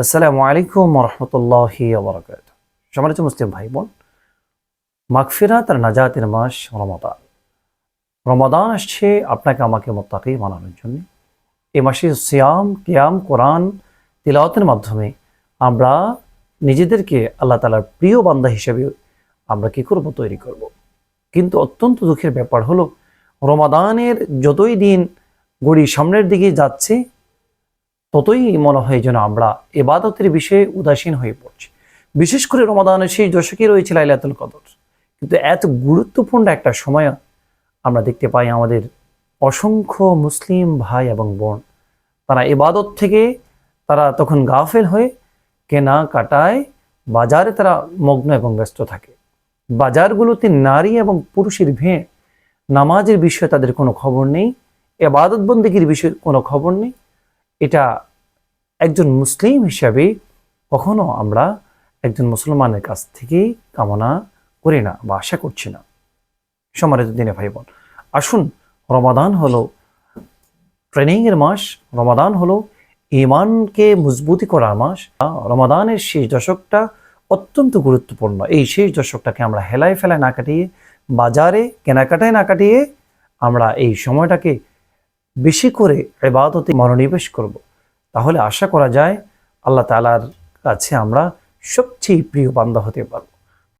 আসসালামু আলাইকুম রহমতুল্লাহি ওবরাকাত। সম্মানিত মুসলিম ভাই বোন, মাগফিরাত আর নাজাতের মাস রমাদান। রমাদান আসছে আপনাকে আমাকে মুত্তাকি বানানোর জন্য। এই মাসে সিয়াম, কিয়াম, কোরআন তিলাওয়াতের মাধ্যমে আমরা নিজেদেরকে আল্লাহ তাআলার প্রিয় বান্দা হিসেবে আমরা কি করব, তৈরি করব। কিন্তু অত্যন্ত দুঃখের ব্যাপার হলো, রমাদানের যতই দিন গড়ি সামনের দিকে যাচ্ছে, ততই মনে হয় যেন আমরা ইবাদতের বিষয়ে উদাসীন হয়ে পড়ছি। বিশেষ করে রমাদানের সেই দশকে রয়েছে লাইলাতুল কদর। কিন্তু এত গুরুত্বপূর্ণ একটা সময় আমরা দেখতে পাই আমাদের অসংখ্য মুসলিম ভাই এবং বোন, তারা ইবাদত থেকে তারা তখন গাফেল হয়ে কেনা কাটায় বাজারে তারা মগ্ন এবং ব্যস্ত থাকে। বাজারগুলোতে নারী এবং পুরুষের ভিড়, নামাজের বিষয়ে তাদের কোনো খবর নেই, ইবাদত বন্দেগীর বিষয়ে কোনো খবর নেই। এটা একজন মুসলিম হিসাবে কখনো আমরা একজন মুসলমানের কাছ থেকে কামনা করি না বা আশা করছি না। সম্মানিত দিনে ভাই বোন, আসুন, রমাদান হলো ট্রেনিংয়ের মাস, রমাদান হলো ঈমানকে মজবুতি করার মাস। রমাদানের শেষ দশকটা অত্যন্ত গুরুত্বপূর্ণ। এই শেষ দশকটাকে আমরা হেলায় ফেলায় না কাটিয়ে, বাজারে কেনাকাটায় না কাটিয়ে, আমরা এই সময়টাকে বেশি করে ইবাদতে মনোনিবেশ করব। তাহলে আশা করা যায় আল্লাহ তাআলার কাছে আমরা সবচেয়ে প্রিয় বান্দা হতে পারব।